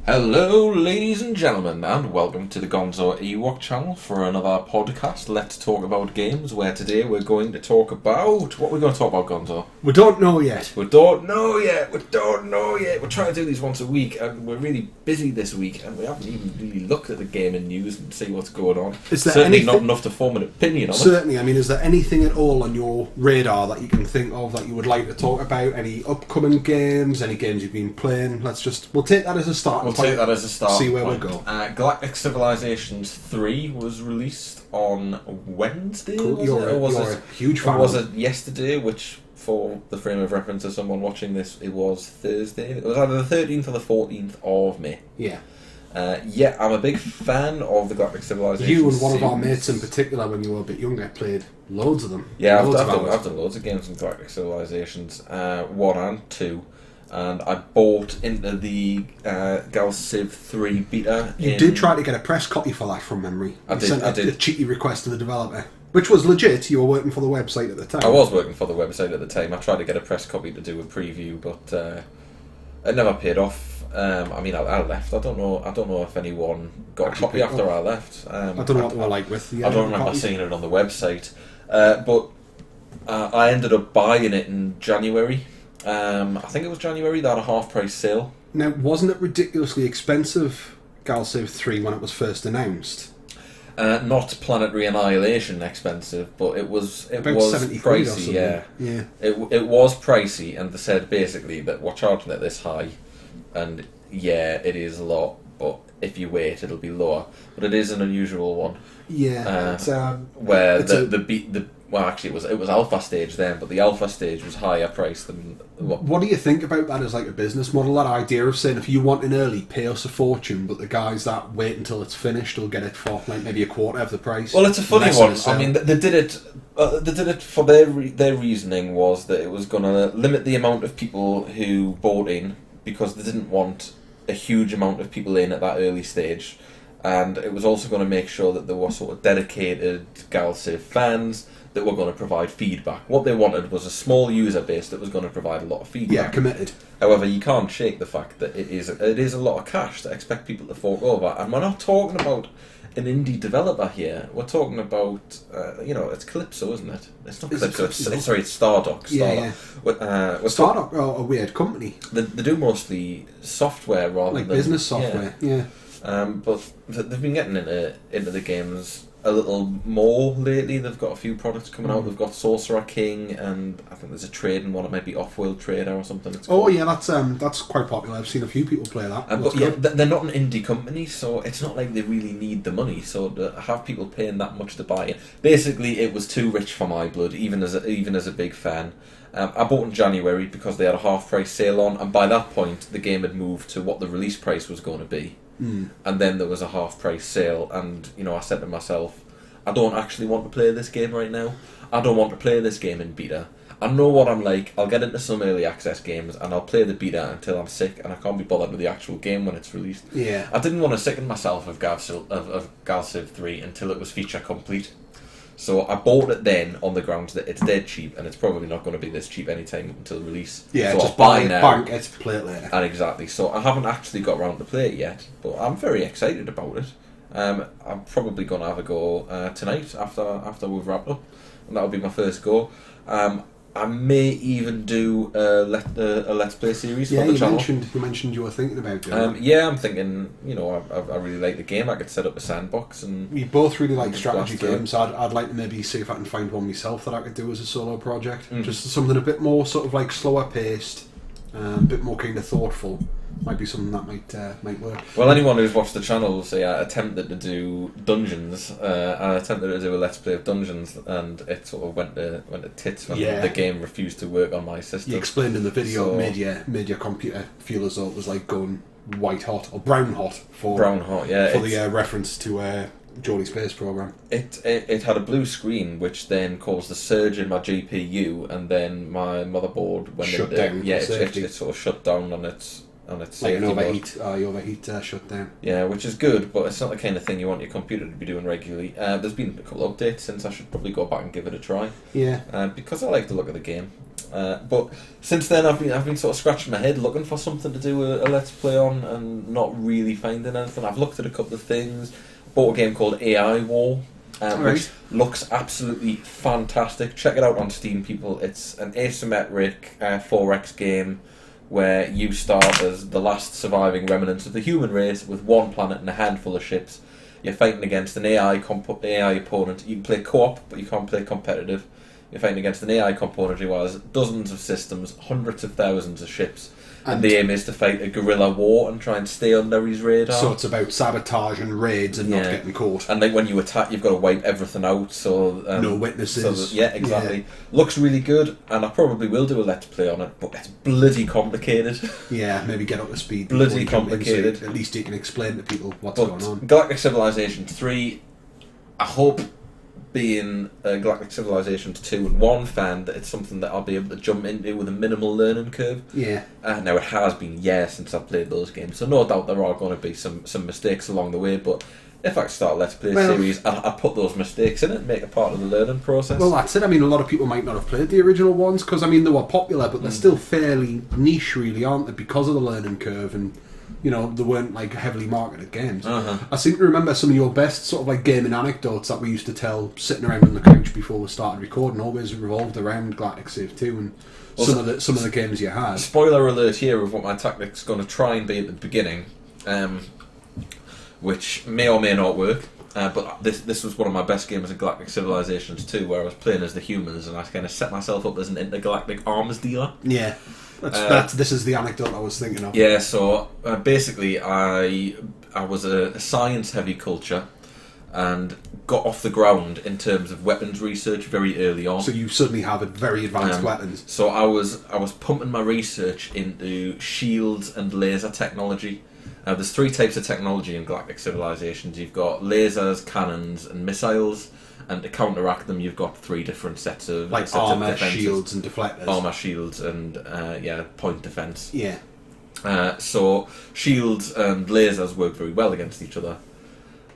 Hello, ladies and gentlemen, and welcome to the Gonzo Ewok channel for another podcast, Let's Talk About Games, where today we're going to talk about... What are we going to talk about, Gonzo? We don't know yet. We don't know yet. We're trying to do these once a week, and we're really busy this week, and we haven't even really looked at the gaming news and see what's going on. Is there Certainly anything... not enough to form an opinion on it. Certainly, I mean, is there anything at all on your radar that you can think of that you would like to talk about? Any upcoming games? Any games you've been playing? We'll take that as a start. We'll take that as a start. See where point. we go. Galactic Civilizations III was released on Wednesday. Cool. You're a huge fan. Or was it yesterday? Which, for the frame of reference of someone watching this, it was Thursday. It was either the 13th or the 14th of May. Yeah. I'm a big fan of the Galactic Civilizations. You and one of our mates in particular, when you were a bit younger, played loads of them. Yeah, I've done loads of games in Galactic Civilizations 1 and 2. And I bought into the Gal Civ III beta. You did try to get a press copy for that from memory. I sent did. A cheeky request to the developer, which was legit. You were working for the website at the time. I was working for the website at the time. I tried to get a press copy to do a preview, but it never paid off. I left. I don't know if anyone got a copy after I left. I don't know what they were like with the. I don't remember seeing it on the website, but I ended up buying it in January. I think it was January. They had a half-price sale. Now, wasn't it ridiculously expensive, Gal Civ 3, when it was first announced? Not Planetary Annihilation expensive, but it was about 70 quid or pricey. something. Yeah. It was pricey, and they said basically that we're charging it this high, and yeah, it is a lot. But if you wait, it'll be lower. But it is an unusual one. Yeah, where it was alpha stage then, but the alpha stage was higher priced than what do you think about that as like a business model? That idea of saying if you want in early, pay us a fortune, but the guys that wait until it's finished will get it for like maybe a quarter of the price. Well, it's a funny one. I mean, they did it for their reasoning was that it was going to limit the amount of people who bought in because they didn't want a huge amount of people in at that early stage. And it was also going to make sure that there were sort of dedicated Gal Civ fans that were going to provide feedback. What they wanted was a small user base that was going to provide a lot of feedback. Yeah, committed. However, you can't shake the fact that it is a lot of cash to expect people to fork over. And we're not talking about an indie developer here. We're talking about, it's Calypso, isn't it? It's not Calypso. It's Stardock. Yeah. Stardock are a weird company. They do mostly software rather than business software. Yeah. But they've been getting into the games a little more lately. They've got a few products coming out. They've got Sorcerer King, and I think there's a trading one. It might be Off-World Trader or something. Yeah, that's quite popular. I've seen a few people play that. They're not an indie company, so it's not like they really need the money. So to have people paying that much to buy it, basically, it was too rich for my blood. Even as a big fan. I bought in January because they had a half-price sale on, and by that point, the game had moved to what the release price was going to be. And then there was a half-price sale, and I said to myself, I don't actually want to play this game right now. I don't want to play this game in beta. I know what I'm like. I'll get into some early access games, and I'll play the beta until I'm sick, and I can't be bothered with the actual game when it's released. Yeah. I didn't want to sicken myself of Gal Civ 3 until it was feature complete. So I bought it then on the grounds that it's dead cheap, and it's probably not going to be this cheap anytime until release. Yeah, so just I'll buy it, now, bank it, play it later. And exactly. So I haven't actually got around to play it yet, but I'm very excited about it. I'm probably going to have a go tonight after we've wrapped up, and that'll be my first go. I may even do a Let's Play series for the channel. You mentioned you were thinking about doing it. Yeah, I'm thinking, I really like the game. I could set up a sandbox. And we both really like strategy games. I'd like to maybe see if I can find one myself that I could do as a solo project. Just something a bit more sort of like slower paced, a bit more kind of thoughtful. Might be something that might work. Well, anyone who's watched the channel will say I attempted to do Dungeons. I attempted to do a Let's Play of Dungeons, and it sort of went to tits when the game refused to work on my system. You explained in the video, made your computer feel as though it was like going white hot or brown hot for the reference to Geordie Space Program. It had a blue screen, which then caused a surge in my GPU, and then my motherboard went shut down. Yeah, it sort of shut down on its like an overheat shutdown. Yeah, which is good, but it's not the kind of thing you want your computer to be doing regularly. There's been a couple of updates since. I should probably go back and give it a try. Yeah. Because I like the look of the game. But since then, I've been sort of scratching my head looking for something to do a Let's Play on, and not really finding anything. I've looked at a couple of things. Bought a game called AI War, which looks absolutely fantastic. Check it out on Steam, people. It's an asymmetric 4X game where you start as the last surviving remnants of the human race with one planet and a handful of ships. You're fighting against an AI opponent. You can play co-op, but you can't play competitive. You're fighting against an AI component who has dozens of systems, hundreds of thousands of ships. And the aim is to fight a guerrilla war and try and stay under his radar. So it's about sabotage and raids and not getting caught. And then when you attack, you've got to wipe everything out. So no witnesses. So exactly. Looks really good, and I probably will do a Let's Play on it, but it's bloody complicated. Yeah, maybe get up to speed. Bloody complicated. So at least you can explain to people what's going on. Galactic Civilizations III, I hope, being a Galactic Civilizations 2 and 1 fan, that it's something that I'll be able to jump into with a minimal learning curve. Yeah. Now, it has been years since I've played those games, so no doubt there are going to be some mistakes along the way, but if I could start a Let's Play series, I'd put those mistakes in it and make it part of the learning process. Well, that's it. I mean, a lot of people might not have played the original ones, because, I mean, they were popular, but they're still fairly niche, really, aren't they, because of the learning curve, and you know, they weren't like heavily marketed games. I seem to remember some of your best sort of like gaming anecdotes that we used to tell sitting around on the couch before we started recording always revolved around Galactic Civ 2 and some of the games you had. Spoiler alert here of what my tactic's going to try and be at the beginning, which may or may not work. But this was one of my best games in Galactic Civilizations 2, where I was playing as the humans and I kind of set myself up as an intergalactic arms dealer. Yeah. This is the anecdote I was thinking of. Yeah, so basically I was a science-heavy culture and got off the ground in terms of weapons research very early on. So you suddenly have very advanced weapons. So I was pumping my research into shields and laser technology. There's 3 types of technology in Galactic Civilizations. You've got lasers, cannons, and missiles. And to counteract them, you've got 3 different sets of armor, shields, and deflectors. Armor, shields, and point defense. Yeah. So shields and lasers work very well against each other.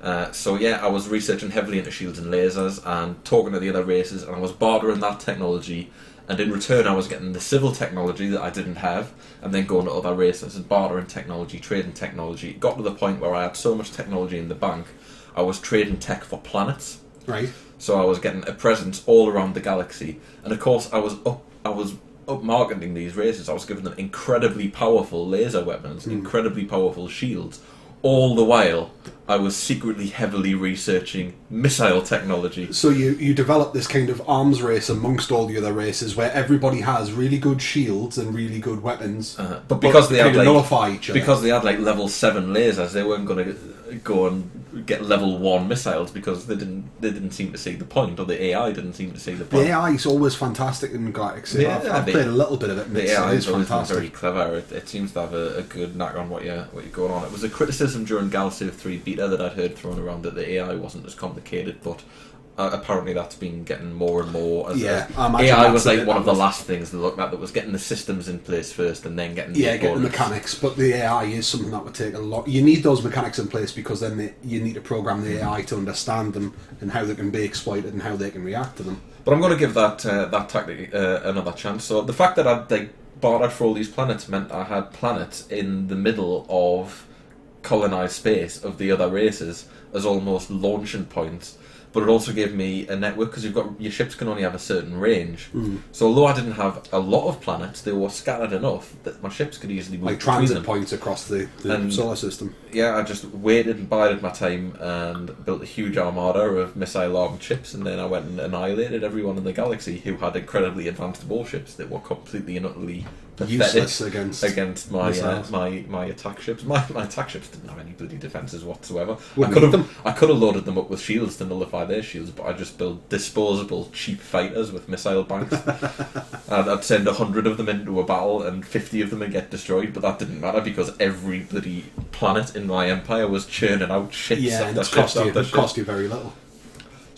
I was researching heavily into shields and lasers and talking to the other races, and I was bartering that technology. And in return, I was getting the civil technology that I didn't have, and then going to other races and bartering technology, trading technology. It got to the point where I had so much technology in the bank, I was trading tech for planets. Right. So I was getting a presence all around the galaxy, and of course I was up marketing these races. I was giving them incredibly powerful laser weapons, incredibly powerful shields. All the while, I was secretly heavily researching missile technology. So you develop this kind of arms race amongst all the other races, where everybody has really good shields and really good weapons, but because they had nullify each other. Because they had like level 7 lasers, they weren't going to go and get level 1 missiles because they didn't seem to see the point, or the AI didn't seem to see the point. The AI is always fantastic in Galactic Civ. I've played a little bit of it. And the AI is fantastic. Very clever. It seems to have a good knack on what you're going on. It was a criticism during Gal Civ 3 beta that I'd heard thrown around that the AI wasn't as complicated, but apparently that's been getting more and more. AI was like one of the last things they looked at, that was getting the systems in place first and then getting the mechanics. But the AI is something that would take a lot. You need those mechanics in place because then you need to program the AI to understand them and how they can be exploited and how they can react to them. But I'm going to give that tactic another chance. So the fact that I'd bartered for all these planets meant I had planets in the middle of colonised space of the other races as almost launching points. But it also gave me a network, because your ships can only have a certain range. So although I didn't have a lot of planets, they were scattered enough that my ships could easily move between them. Transit points across the solar system. Yeah, I just waited and bided my time and built a huge armada of missile-armed ships, and then I went and annihilated everyone in the galaxy who had incredibly advanced warships that were completely and utterly useless against my attack ships. My attack ships didn't have any bloody defences whatsoever. I could have loaded them up with shields to nullify their shields, but I just built disposable cheap fighters with missile banks. I'd send 100 of them into a battle and 50 of them would get destroyed, but that didn't matter because every bloody planet in my empire was churning out ships after ships after ships. It cost you very little.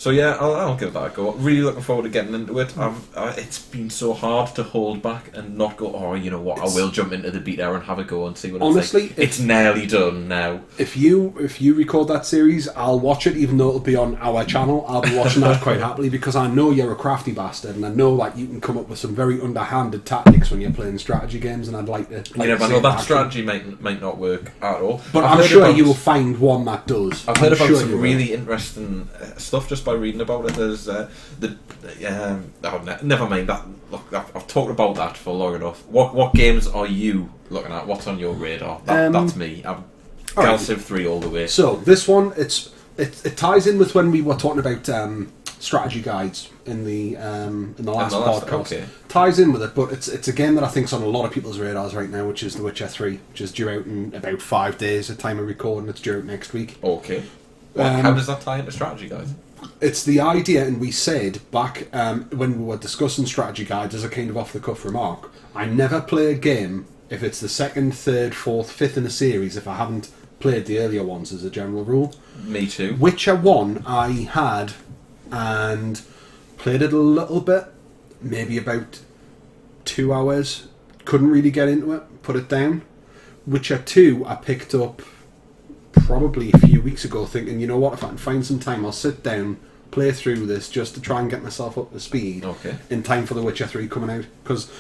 So yeah, I'll give that a go. Really looking forward to getting into it. It's been so hard to hold back and not go, oh, you know what, I will jump into the beta and have a go and see what honestly, it's like. It's nearly done now. If you record that series, I'll watch it, even though it'll be on our channel. I'll be watching that quite happily, because I know you're a crafty bastard, and I know like you can come up with some very underhanded tactics when you're playing strategy games, and I'd like to... You never know, that strategy might not work at all. But I'm sure you will find one that does. I've heard about some really interesting stuff just by reading about it. There's never mind that. Look, I've talked about that for long enough. What games are you looking at? What's on your radar? That's me. I'm Civ III all the way. So this one, it ties in with when we were talking about strategy guides in the last podcast. Okay. Ties in with it, but it's a game that I think's on a lot of people's radars right now, which is The Witcher 3, which is due out in about 5 days at time of recording. It's due out next week. Okay. How does that tie into strategy guides? It's the idea, and we said back when we were discussing strategy guides as a kind of off-the-cuff remark, I never play a game if it's the second, third, fourth, fifth in a series if I haven't played the earlier ones as a general rule. Me too. Witcher 1 I had and played it a little bit, maybe about 2 hours, couldn't really get into it, put it down. Witcher 2 I picked up probably a few weeks ago, thinking, you know what, if I can find some time, I'll sit down, play through this just to try and get myself up to speed in time for The Witcher 3 coming out, because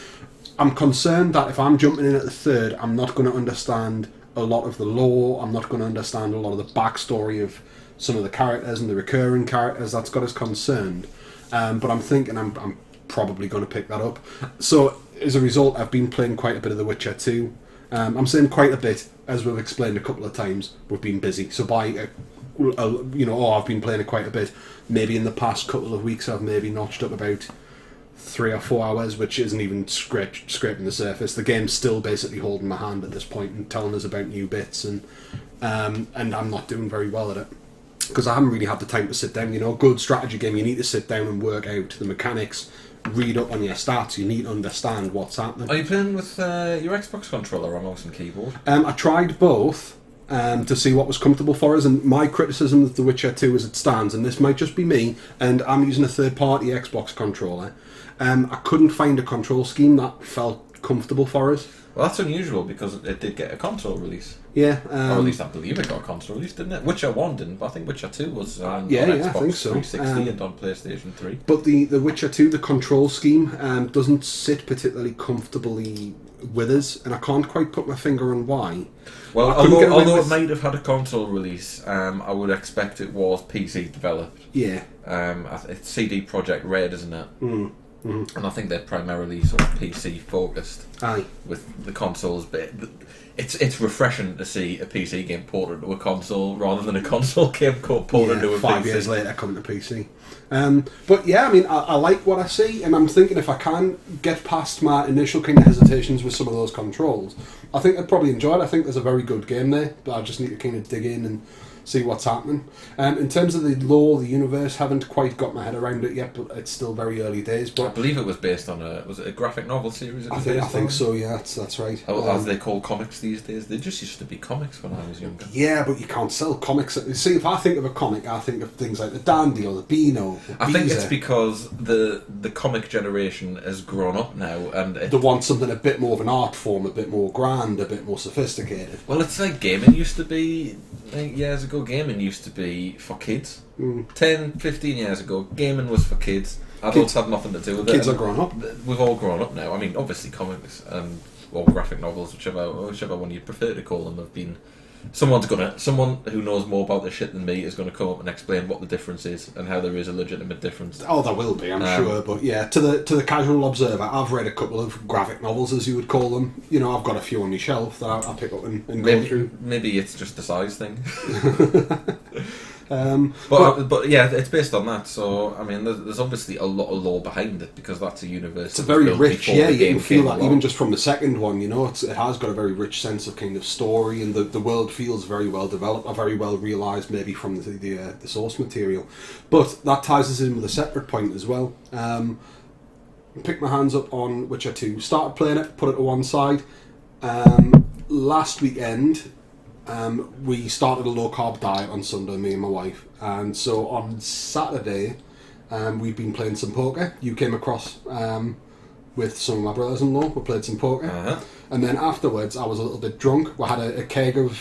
I'm concerned that if I'm jumping in at the third, I'm not going to understand a lot of the lore, I'm not going to understand a lot of the backstory of some of the characters and the recurring characters. That's got us concerned, but I'm thinking I'm probably going to pick that up. So as a result, I've been playing quite a bit of The Witcher 2. I'm saying quite a bit, as we've explained a couple of times, we've been busy. So by, I've been playing it quite a bit. Maybe in the past couple of weeks I've maybe notched up about 3 or 4 hours, which isn't even scraping the surface. The game's still basically holding my hand at this point and telling us about new bits, and I'm not doing very well at it. Because I haven't really had the time to sit down. A good strategy game, you need to sit down and work out the mechanics, read up on your stats, you need to understand what's happening. Are you playing with your Xbox controller or mouse and keyboard? I tried both to see what was comfortable for us, and my criticism of The Witcher 2 as it stands, and this might just be me, and I'm using a third-party Xbox controller, I couldn't find a control scheme that felt comfortable for us. Well, that's unusual because it did get a console release. Yeah. Or at least I believe it got a console release, didn't it? Witcher 1 didn't, but I think Witcher 2 was on Xbox I think so. 360 and on PlayStation 3. But the Witcher 2, the control scheme, doesn't sit particularly comfortably with us, and I can't quite put my finger on why. Well, although it might have had a console release, I would expect it was PC developed. Yeah. It's CD Projekt Red, isn't it? Mm-hmm. And I think they're primarily sort of PC focused. Aye. With the consoles bit. It's refreshing to see a PC game ported to a console rather than a console game ported to a 5 PC. years later coming to PC. But yeah, I mean, I like what I see, and I'm thinking if I can get past my initial kind of hesitations with some of those controls, I think I'd probably enjoy it. I think there's a very good game there, but I just need to kind of dig in and see what's happening. In terms of the lore, the universe, haven't quite got my head around it yet, but it's still very early days. But I believe it was based on was it a graphic novel series? I think so. Yeah, that's right. As they call comics these days, they just used to be comics when I was younger. Yeah, but you can't sell comics. See, if I think of a comic, I think of things like the Dandy or the Beano. I think it's because the comic generation has grown up now, and they want something a bit more of an art form, a bit more grand, a bit more sophisticated. Well, it's like gaming used to be. Years ago, gaming used to be for kids. 10, 15 years ago, gaming was for kids. Adults had nothing to do with it. Kids are grown up. We've all grown up now. I mean, obviously comics or graphic novels, whichever one you'd prefer to call them, have been... Someone who knows more about this shit than me is going to come up and explain what the difference is and how there is a legitimate difference. Oh, there will be, I'm sure. But yeah, to the casual observer, I've read a couple of graphic novels, as you would call them. I've got a few on my shelf that I'll pick up and go through. Maybe it's just a size thing. But yeah, it's based on that. So I mean, there's obviously a lot of lore behind it because that's a universe. It's a very rich. Yeah, you can feel that even just from the second one. It has got a very rich sense of kind of story, and the world feels very well developed, or very well realised, maybe from the source material. But that ties us in with a separate point as well. Picked my hands up on Witcher 2. Started playing it, put it to one side. Last weekend, we started a low-carb diet on Sunday, me and my wife. And so on Saturday, we've been playing some poker. You came across with some of my brothers-in-law. We played some poker. Uh-huh. And then afterwards, I was a little bit drunk. We had a keg of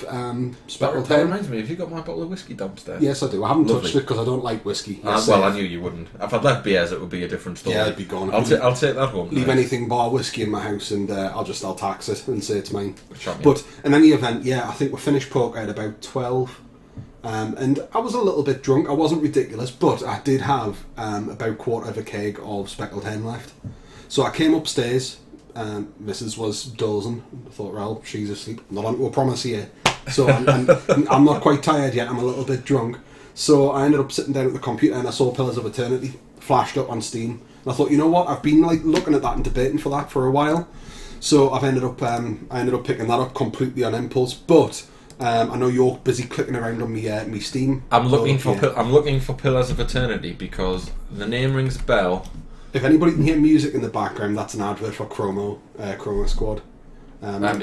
speckled hen. That reminds me, have you got my bottle of whiskey downstairs? Yes, I do. I haven't Lovely. touched it because I don't like whiskey. Well, I knew you wouldn't. If I'd left beers, it would be a different story. Yeah, it'd be gone. I'll take that home. Leave anything bar whiskey in my house, and I'll tax it and say it's mine. Shocking. But in any event, yeah, I think we finished poker at about 12. And I was a little bit drunk. I wasn't ridiculous, but I did have about a quarter of a keg of speckled hen left. So I came upstairs. Mrs. was dozing. I thought, well, she's asleep. Not on to a promise here. So I'm not quite tired yet. I'm a little bit drunk. So I ended up sitting down at the computer and I saw Pillars of Eternity flashed up on Steam. And I thought, you know what? I've been looking at that and debating for that for a while. So I ended up picking that up completely on impulse. But I know you're busy clicking around on me Steam. I'm looking for Pillars of Eternity because the name rings a bell. If anybody can hear music in the background, that's an advert for Chroma Squad. Not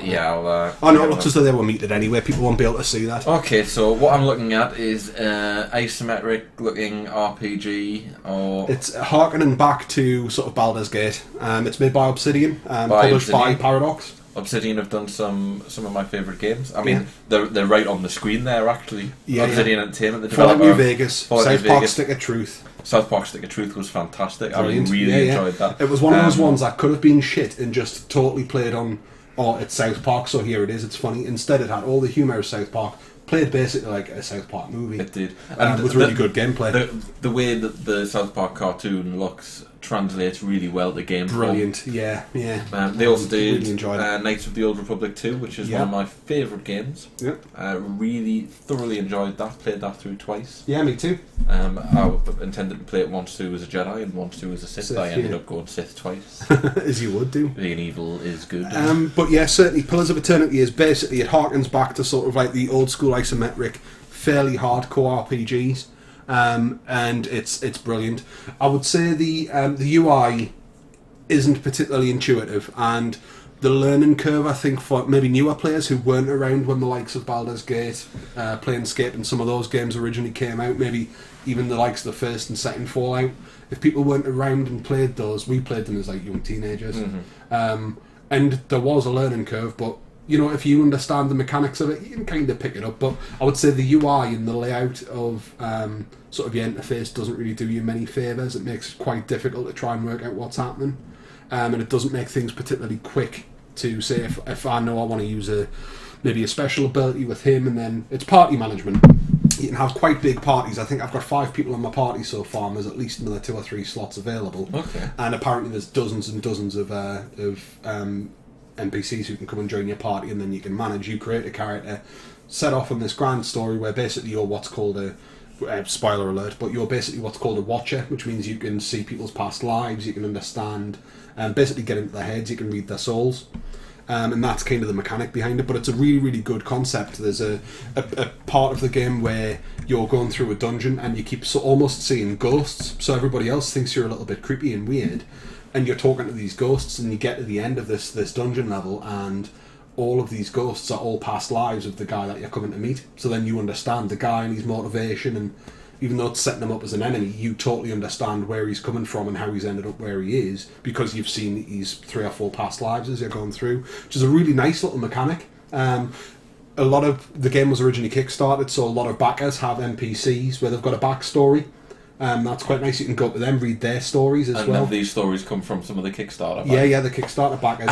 just that they were meted anyway. People won't be able to see that. Okay, so what I'm looking at is isometric looking RPG, it's harkening back to sort of Baldur's Gate. It's made by Obsidian, published by Paradox. Obsidian have done some of my favourite games. I mean, they're right on the screen there actually. Obsidian Entertainment, the developer. Fallout New Vegas, South Park Stick of Truth. South Park Stick of Truth was fantastic. Brilliant. I really enjoyed that. It was one of those ones that could have been shit and just totally played on, it's South Park, so here it is, it's funny. Instead it had all the humour of South Park, played basically like a South Park movie. It did. And with really good gameplay. The way that the South Park cartoon looks translates really well to game. Brilliant, yeah. They also did really Knights of the Old Republic 2, which is one of my favourite games. Yeah. Really thoroughly enjoyed that, played that through twice. Yeah, me too. I intended to play it once through as a Jedi and once through as a Sith. I ended up going Sith twice. As you would do. Being evil is good. But yeah, certainly Pillars of Eternity is basically, it harkens back to sort of like the old school isometric, fairly hardcore RPGs. And it's brilliant. I would say the UI isn't particularly intuitive, and the learning curve, I think, for maybe newer players who weren't around when the likes of Baldur's Gate, Planescape and some of those games originally came out, maybe even the likes of the first and second Fallout, if people weren't around and played those, we played them as like young teenagers. Mm-hmm. And there was a learning curve, but you know, if you understand the mechanics of it, you can kind of pick it up. But I would say the UI and the layout of sort of your interface doesn't really do you many favours. It makes it quite difficult to try and work out what's happening. And it doesn't make things particularly quick to say if I know I want to use maybe a special ability with him, and then it's party management. You can have quite big parties. I think I've got 5 people in my party so far, and there's at least another 2 or 3 slots available. Okay. And apparently there's dozens and dozens of NPCs who can come and join your party, and then you can manage. You create a character, set off on this grand story where basically you're what's called a spoiler alert, but you're basically what's called a watcher, which means you can see people's past lives, you can understand, and basically get into their heads, you can read their souls. And that's kind of the mechanic behind it, but it's a really, really good concept. There's a part of the game where you're going through a dungeon and you keep almost seeing ghosts, so everybody else thinks you're a little bit creepy and weird, and you're talking to these ghosts, and you get to the end of this dungeon level, and all of these ghosts are all past lives of the guy that you're coming to meet. So then you understand the guy and his motivation, and even though it's setting him up as an enemy, you totally understand where he's coming from and how he's ended up where he is, because you've seen his 3 or 4 past lives as you're going through, which is a really nice little mechanic. A lot of the game was originally kickstarted, so a lot of backers have NPCs where they've got a backstory. That's quite nice. You can go to them, read their stories as well. And these stories come from some of the Kickstarter backers. Yeah, the Kickstarter backers.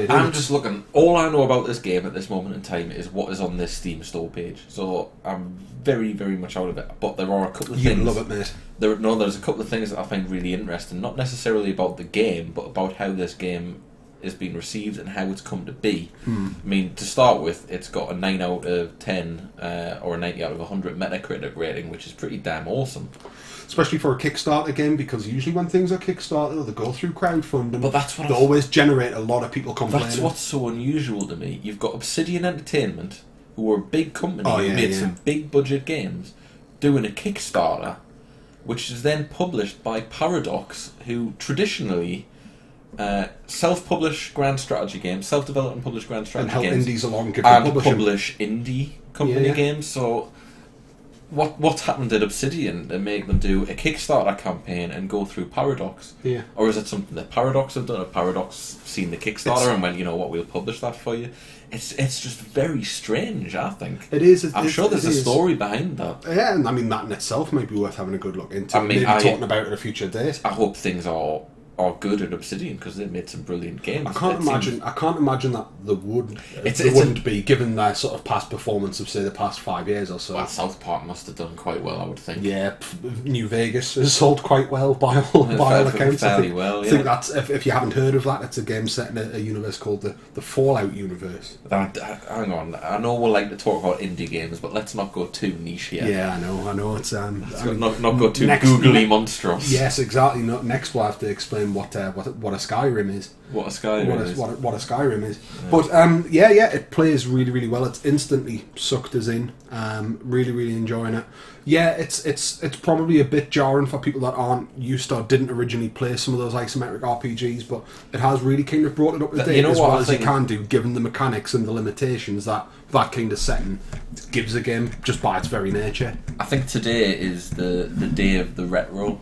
I'm just looking. All I know about this game at this moment in time is what is on this Steam store page. So I'm very, very much out of it. But there are a couple of things. You love it, mate. There's a couple of things that I find really interesting. Not necessarily about the game, but about how this game is being received and how it's come to be. I mean, to start with, it's got a 9 out of 10 or a 90 out of 100 Metacritic rating, which is pretty damn awesome. Especially for a Kickstarter game, because usually when things are Kickstarter, they go through crowdfunding. But that's what they always generate a lot of people complaining. That's what's so unusual to me. You've got Obsidian Entertainment, who are a big company who made some big budget games, doing a Kickstarter, which is then published by Paradox, who traditionally self-publish grand strategy games, self-develop and publish grand strategy games, and help indies along, and publish indie company Yeah. games. So what's happened at Obsidian to make them do a Kickstarter campaign and go through Paradox? Yeah. Or is it something that Paradox have done? Have Paradox seen the Kickstarter and went, you know what, we'll publish that for you? It's just very strange, I think. It is. I'm sure there's a story behind that. Yeah, and I mean that in itself might be worth having a good look into. I mean, maybe talking about it at a future date. I hope things are good at Obsidian because they've made some brilliant games. I can't imagine that there It's wouldn't be, given their sort of past performance of say the past 5 years or so. Well, South Park must have done quite well, I would think. Yeah, New Vegas has sold quite well by all accounts. Fairly well. Yeah. I think that's if you haven't heard of that, it's a game set in a universe called the Fallout universe. Hang on, I know we like to talk about indie games, but let's not go too niche here. Yeah, I know. It's not go too googly monstrous. Yes, exactly. Next, we'll have to explain what a Skyrim is. What a Skyrim is. Yeah. But yeah, it plays really, really well. It's instantly sucked us in. Really, really enjoying it. Yeah, it's probably a bit jarring for people that aren't used to or didn't originally play some of those isometric RPGs, but it has really kind of brought it up to date as well as you can do, given the mechanics and the limitations that kind of setting gives a game just by its very nature. I think today is the day of the retro.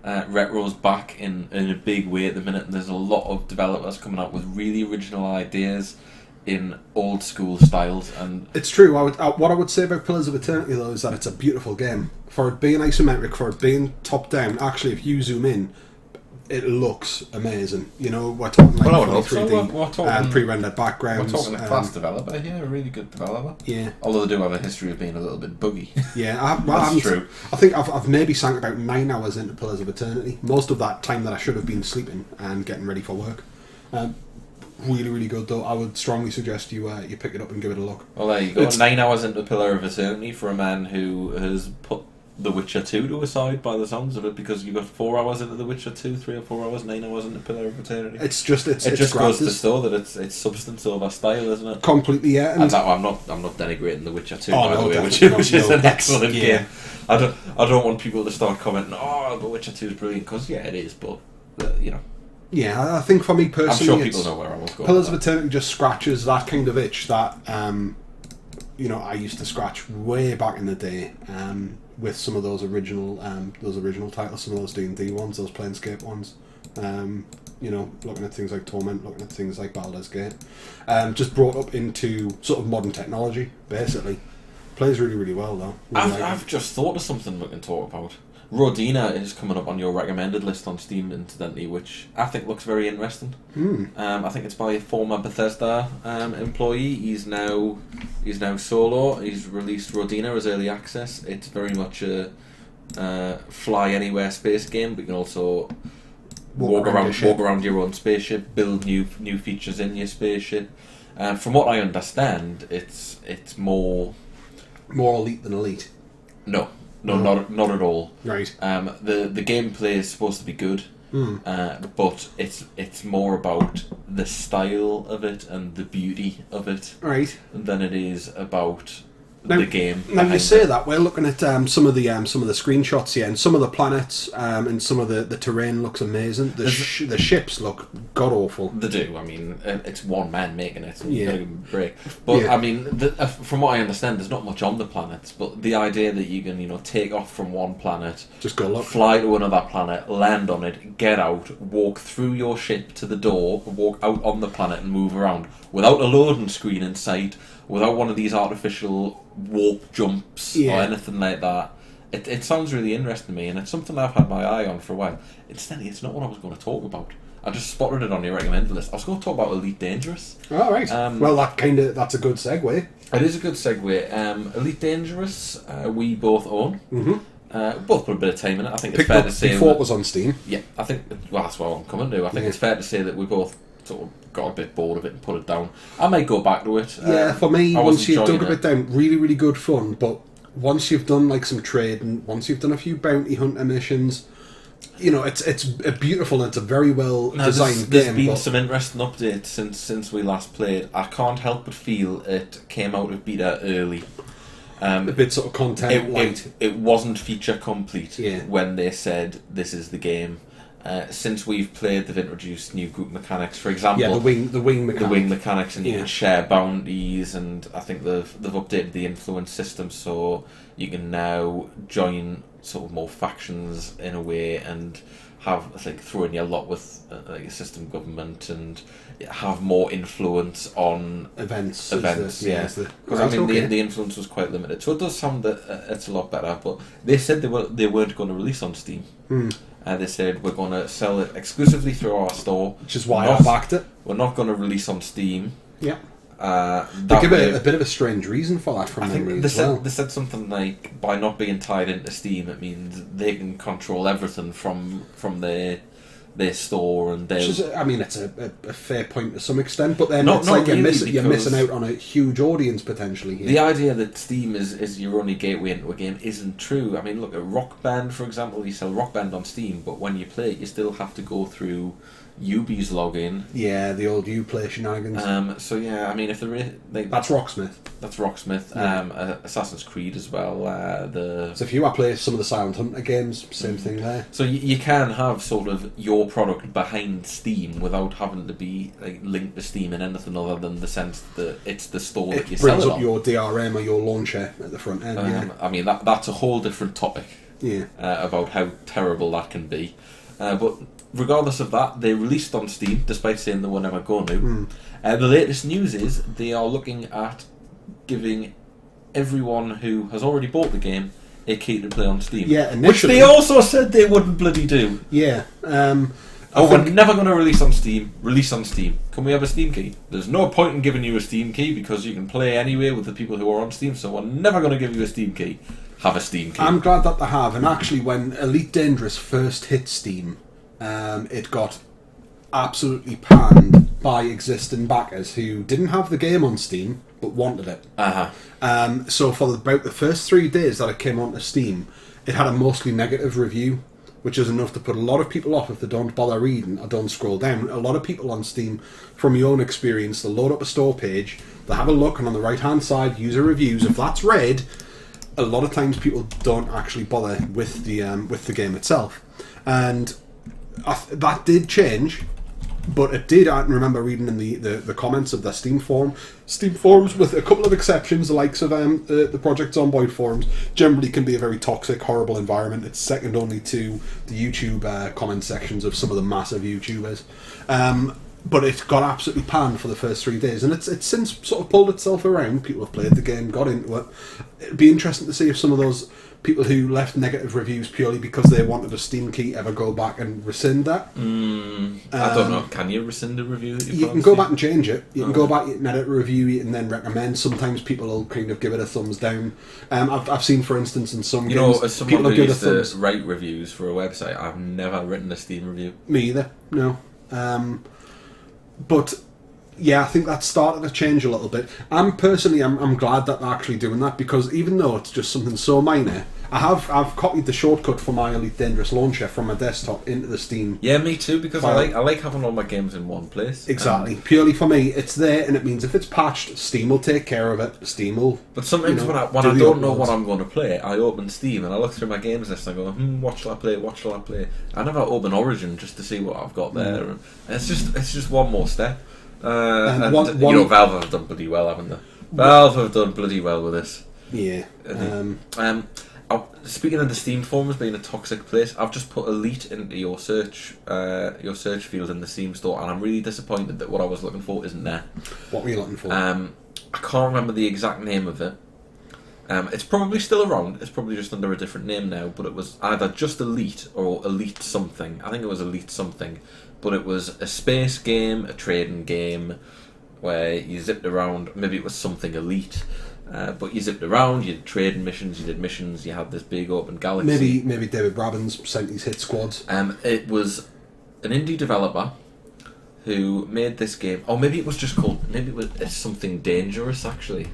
Retro's back in a big way at the minute, and there's a lot of developers coming out with really original ideas in old school styles. And it's true. What I would say about Pillars of Eternity though is that it's a beautiful game. For it being isometric, for it being top down, actually if you zoom in, it looks amazing. You know, we're talking like 3D, we're talking, pre-rendered backgrounds. We're talking a class developer here, a really good developer. Yeah. Although they do have a history of being a little bit buggy. Yeah, that's true. I think I've maybe sank about 9 hours into Pillars of Eternity. Most of that time that I should have been sleeping and getting ready for work. Really, really good though. I would strongly suggest you pick it up and give it a look. Well, there you go. 9 hours into Pillar of Eternity for a man who has put The Witcher 2 to a side by the sounds of it, because you got 4 hours into The Witcher 2, 3 or 4 hours, 9 hours into Pillar of Eternity. It just goes to show that it's substance over style, isn't it? Completely, yeah. And that, I'm not denigrating The Witcher 2 by the way, which is an excellent game. I don't want people to start commenting, "Oh, The Witcher 2 is brilliant," because yeah, it is, but you know. Yeah, I think for me personally, I'm sure people know where I was going. Pillars of Eternity just scratches that kind of itch that I used to scratch way back in the day with some of those original titles, some of those D&D ones, those Planescape ones. Looking at things like Torment, looking at things like Baldur's Gate, just brought up into sort of modern technology, basically. Plays really, really well though. I've just thought of something we can talk about. Rodina is coming up on your recommended list on Steam, incidentally, which I think looks very interesting. I think it's by a former Bethesda employee. He's now solo. He's released Rodina as early access. It's very much a fly anywhere space game, but you can also walk around your own spaceship, build new features in your spaceship. From what I understand, it's more elite than elite. No, not at all. Right. The gameplay is supposed to be good, but it's more about the style of it and the beauty of it, right, than it is about the game. Now you say that, we're looking at some of the screenshots here, and some of the planets and some of the terrain looks amazing. The ships look god awful. They do. I mean, it's one man making it. So yeah. You gotta give him a break. But yeah. I mean, from what I understand, there's not much on the planets. But the idea that you can, take off from one planet, just go look, fly to another planet, land on it, get out, walk through your ship to the door, walk out on the planet, and move around without a loading screen in sight, without one of these artificial warp jumps or anything like that. It sounds really interesting to me, and it's something I've had my eye on for a while. Incidentally, it's not what I was going to talk about. I just spotted it on your recommended list. I was going to talk about Elite Dangerous. Oh, right. Well, that's a good segue. It is a good segue. Elite Dangerous, we both own. Mm-hmm. Both put a bit of time in it. I think it's fair to say before it was on Steam. Yeah, I think that's what I'm coming to. I think it's fair to say that we both sort of got a bit bored of it and put it down. I might go back to it. Yeah, for me, once you've dug a bit down, really, really good fun. But once you've done like some trading, once you've done a few bounty hunter missions, it's beautiful and it's a very well designed game. There's been some interesting updates since we last played. I can't help but feel it came out of beta early. A bit sort of content light. It wasn't feature complete when they said this is the game. since we've played, they've introduced new group mechanics. For example, the wing mechanics, and you can share bounties. And I think they've updated the influence system, so you can now join sort of more factions in a way, and have throw in your lot with like a system government, and have more influence on events. Because the influence was quite limited, so it does sound that it's a lot better. But they said they weren't going to release on Steam. They said we're going to sell it exclusively through our store, which is why I backed it. We're not going to release on Steam. Yeah. They give a bit of a strange reason for that from memory as well. They said something like, by not being tied into Steam, it means they can control everything from their store and their... Which is, I mean, it's a fair point to some extent, but then you're missing out on a huge audience potentially here. The idea that Steam is your only gateway into a game isn't true. I mean, look at Rock Band, for example. You sell Rock Band on Steam, but when you play it, you still have to go through Ubi's login. Yeah, the old Uplay shenanigans. So yeah, I mean, if there is that's Rocksmith. That's Rocksmith. Yeah. Assassin's Creed as well. So if you play some of the Silent Hunter games, same thing there. So you can have sort of your product behind Steam without having to be linked to Steam in anything other than the sense that it's the store that you sell it on. It brings up your DRM or your launcher at the front end. I mean that's a whole different topic. Yeah. About how terrible that can be, but. Regardless of that, they released on Steam, despite saying they were never going to. The latest news is they are looking at giving everyone who has already bought the game a key to play on Steam. Yeah, initially. Which they also said they wouldn't bloody do. Yeah. We're never going to release on Steam. Release on Steam. Can we have a Steam key? There's no point in giving you a Steam key because you can play anyway with the people who are on Steam, so we're never going to give you a Steam key. Have a Steam key. I'm glad that they have, and actually when Elite Dangerous first hit Steam... it got absolutely panned by existing backers who didn't have the game on Steam but wanted it. So for about the first 3 days that it came onto Steam, it had a mostly negative review, which is enough to put a lot of people off if they don't bother reading or don't scroll down. A lot of people on Steam, from your own experience, they'll load up a store page, they'll have a look, and on the right hand side, user reviews. If that's red, a lot of times people don't actually bother with the game itself. And that did change, but it did. I remember reading in the comments of the Steam forums, with a couple of exceptions, the likes of the Project Zomboid forums, generally can be a very toxic, horrible environment. It's second only to the YouTube comment sections of some of the massive YouTubers. But it got absolutely panned for the first 3 days, and it's since sort of pulled itself around. People have played the game, got into it. It'd be interesting to see if some of those people who left negative reviews purely because they wanted a Steam key ever go back and rescind that. I don't know. Can you rescind a review? You can go back and change it. You can go back, you can edit a review, you can then recommend. Sometimes people will kind of give it a thumbs down. I've seen, for instance, in some games, as someone who used to write reviews for a website, I've never written a Steam review. Me either. No. But yeah, I think that started to change a little bit. I'm glad that they're actually doing that, because even though it's just something so minor, I've copied the shortcut for my Elite Dangerous launcher from my desktop into the Steam. Yeah, me too, because I like having all my games in one place. Exactly. Purely for me, it's there, and it means if it's patched, Steam will take care of it. Steam will. But sometimes when I don't know what I'm going to play, I open Steam and I look through my games list and I go, what shall I play? What shall I play? I never open Origin just to see what I've got there. And it's just one more step. Valve have done bloody well, haven't they? Valve have done bloody well with this. Yeah. Speaking of the Steam forums being a toxic place, I've just put Elite into your search field in the Steam store, and I'm really disappointed that what I was looking for isn't there. What were you looking for? I can't remember the exact name of it. It's probably still around. It's probably just under a different name now, but it was either just Elite or Elite something. I think it was Elite something. But it was a space game, a trading game, where you zipped around. Maybe it was something Elite, but you zipped around. You did trading missions. You did missions. You had this big open galaxy. Maybe David Braben's sent these hit squads. It was an indie developer who made this game. Or maybe it was just called. Maybe it was something dangerous actually.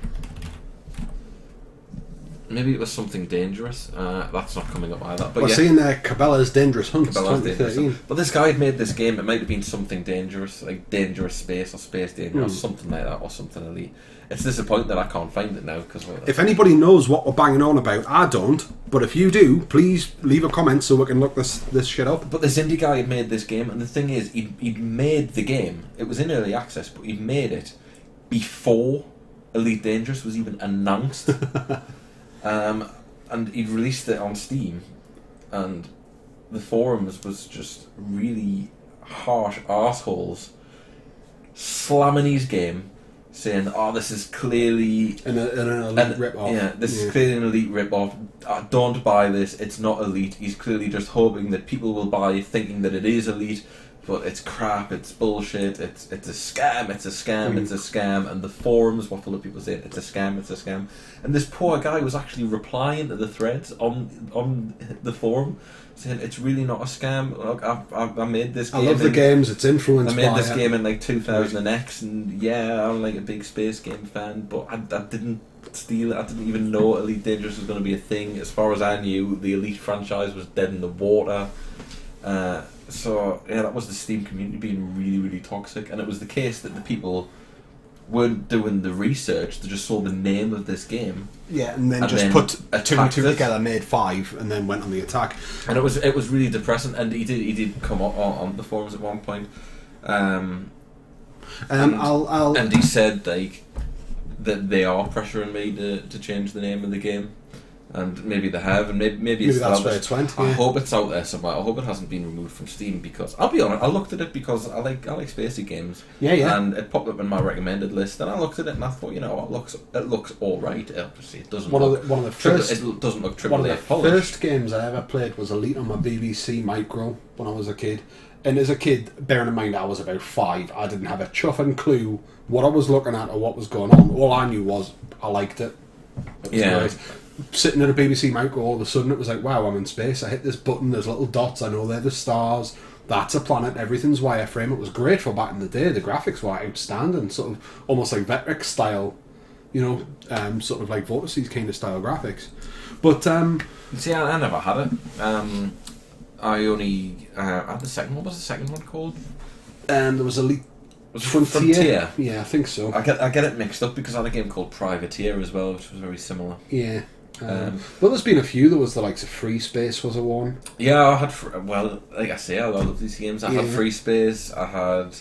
Maybe it was Something Dangerous. That's not coming up either. But we're seeing Cabela's Dangerous Hunts Cabela's 2013. Dangerous. But this guy had made this game. It might have been Something Dangerous, like Dangerous Space or Space Dangerous, something like that, or something elite. It's disappointing that I can't find it now. Because if anybody knows what we're banging on about, I don't. But if you do, please leave a comment so we can look this shit up. But this indie guy had made this game, and the thing is, he'd made the game. It was in early access, but he'd made it before Elite Dangerous was even announced. And he'd released it on Steam, and the forums was just really harsh arseholes slamming his game, saying, "Oh, this is clearly an elite rip-off." Yeah, this is clearly an elite rip-off. Don't buy this. It's not elite. He's clearly just hoping that people will buy, thinking that it is elite, but it's crap. It's bullshit. It's a scam. It's a scam. It's a scam. And the forums were full of people saying it's a scam. It's a scam. And this poor guy was actually replying to the threads on the forum, saying it's really not a scam. Look, I made this game. I love the games. It's influenced. I made this game in like 2000X, and yeah, I'm like a big space game fan, but I didn't steal it. I didn't even know Elite Dangerous was going to be a thing. As far as I knew, the Elite franchise was dead in the water. So yeah, that was the Steam community being really, really toxic, and it was the case that the people weren't doing the research. They just saw the name of this game, and then put two and two together, made 5, and then went on the attack. And it was really depressing. And he did come on the forums at one point, and he said like that they are pressuring me to change the name of the game. And maybe they have, and maybe it's that's where it's went. I hope it's out there somewhere. I hope it hasn't been removed from Steam, because I'll be honest, I looked at it because I like spacey games. Yeah. And it popped up in my recommended list, and I looked at it and I thought, it looks all right. Obviously, it doesn't. It doesn't look triple A polished. One of the first games I ever played was Elite on my BBC Micro when I was a kid. And as a kid, bearing in mind I was about 5, I didn't have a chuffing clue what I was looking at or what was going on. All I knew was I liked it. It was great. Sitting at a BBC Micro, all of a sudden it was like, wow, I'm in space. I hit this button, there's little dots, I know they're the stars, that's a planet, everything's wireframe. It was great for back in the day. The graphics were outstanding, sort of almost like Vectrex style, sort of like Vortices kind of style graphics. But see, I never had it. I only had the second one. What was the second one called? There was Elite Frontier. Yeah, I think so. I get it mixed up because I had a game called Privateer as well, which was very similar. Yeah. Well, there's been a few. There was the likes of Free Space was a one. Yeah, I had. Like I say, I love these games. I had Free Space. I had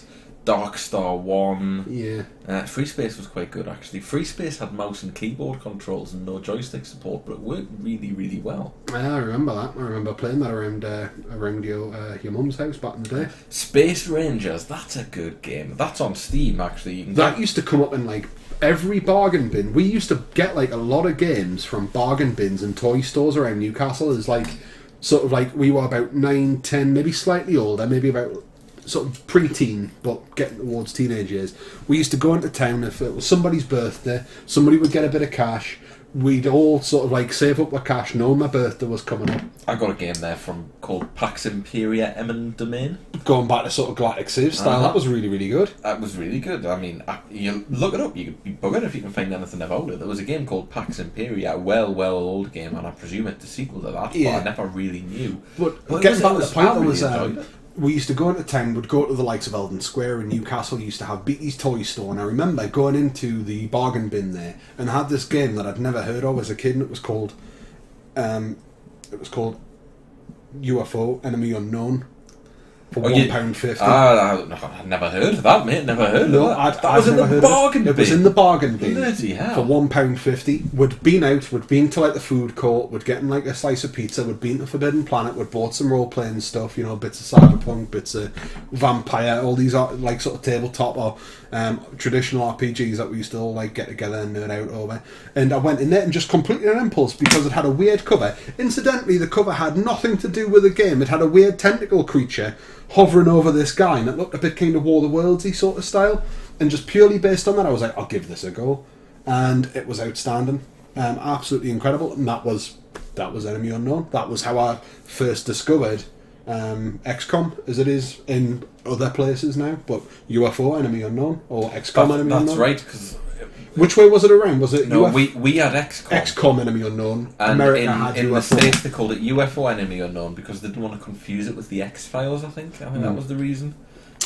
Dark Star 1. Yeah. Free Space was quite good actually. Free Space had mouse and keyboard controls and no joystick support, but it worked really, really well. I remember that. I remember playing that around your mum's house back in the day. Space Rangers. That's a good game. That's on Steam actually. That used to come up in like every bargain bin. We used to get like a lot of games from bargain bins and toy stores around Newcastle. It's like sort of like we were about 9, 10, maybe slightly older, maybe about sort of pre-teen, but getting towards teenage years. We used to go into town. If it was somebody's birthday, somebody would get a bit of cash. We'd all sort of like save up the cash knowing my birthday was coming up. I got a game there called Pax Imperia Eminent Domain. Going back to sort of Galactic Civ style, that was really, really good. That was really good. I mean, you look it up, you could be buggered if you can find anything about it. There was a game called Pax Imperia, a well old game, and I presume it's a sequel to that, but I never really knew. But getting back to the point, there was... we used to go into town, would go to the likes of Eldon Square in Newcastle, used to have Beatty's Toy Store, and I remember going into the bargain bin there and had this game that I'd never heard of as a kid, and it was called UFO Enemy Unknown for £1.50. I've never heard of that, mate. Never heard of that. That was in the bargain bin. It was in the bargain bin. Bloody hell. For £1.50. We'd been to like the food court, we'd get like a slice of pizza, we'd been to Forbidden Planet, we'd bought some role playing stuff, bits of cyberpunk, bits of vampire, all these like sort of tabletop or traditional RPGs that we used to all like get together and nerd out over. And I went in there and just completely an impulse because it had a weird cover. Incidentally, the cover had nothing to do with the game. It had a weird tentacle creature hovering over this guy, and it looked a bit kind of War of the Worldsy sort of style. And just purely based on that, I was like, I'll give this a go. And it was outstanding, absolutely incredible. And that was Enemy Unknown. That was how I first discovered XCOM, as it is in other places now. But UFO Enemy Unknown or XCOM Enemy Unknown. That's right, because Which way was it around? Was it no? We had XCOM. XCOM Enemy Unknown. And America had in UFO. the States they called it UFO Enemy Unknown because they didn't want to confuse it with the X-Files, I think that was the reason.